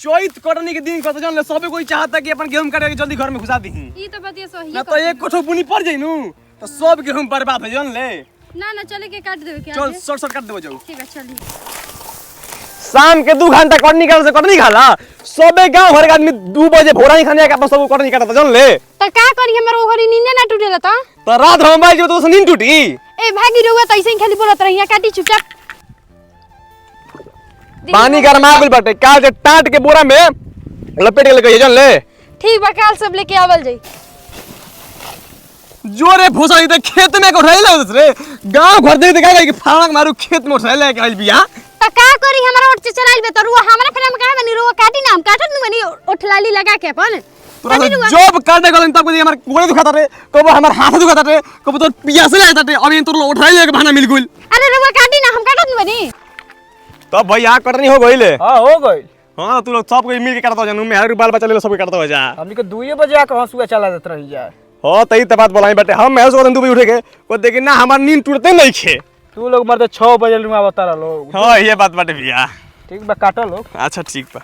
चैत कटनी के दिन कत जान ले सबे कोई चाहता कि अपन गेहूं काट के जल्दी घर में घुसा दी। ई तो बात ये सही है। ना तो एक कोठो बुनी पड़ जाई नु तो सब गेहूं बर्बाद हो जान ले। ना चले के काट देवे क्या? चल शॉर्ट काट देबो जाऊ। ठीक है चलिए। शाम के 2 घंटा कटनी करे से कटनी खाला सबे गांव घर के आदमी 2 बजे भोरा ही खाने के अपन सब कटनी काटता जान ले। त का करी हमर ओहरी नींद ना टूटेला त? तो रात हम मोबाइल जो तो नींद टूटी। ए भागी रहुआ त ऐसे ही खाली बोलत रहिया काटी चुपचाप। पानी गरमा गेल बाटे काल के टाट के बोरा में लपेट के लेके जान ले। ठीक बा काल सब लेके आवल जाई। जोरे भूसा इधर खेत में को रहला रे गांव घर देख देखाई कि फाड़क मारू खेत में रहला के आइल बिया। त का करी हमर ओट चलाइल बे त रुआ हमरा फेर हम काहे बनी रुआ काटी ना हम काटत नु बनी ओठलाली लगा के अपन। जॉब काटे गलन तब के हमर गोड़े दुखाता रे कबो हमर हाथ दुखाता रे कबो तो पियास लागता रे अब इन तो उठाई लेके बहाना मिल गइल। अरे रुआ काटी ना हम काटत नु बनी। तब भाई यहां कटनी हो गइले। हां हो गइल। हां तू लोग सब कोई मिल के काटता जानू मैं हर बाल बच्चा ले सब काटता हो जा। हमनी के 2 बजे आके हंसुआ चला देत रही जा। हां तई त बात बोलाई बेटे हम महसूस करन 2 बजे उठे के को देखि ना हमार नींद टूटते नहीं खे। तू लोग मरते 6 बजे लुआ बता लोग। हां ये बात बाटे भैया। ठीक बा काटो लोग। अच्छा ठीक बा।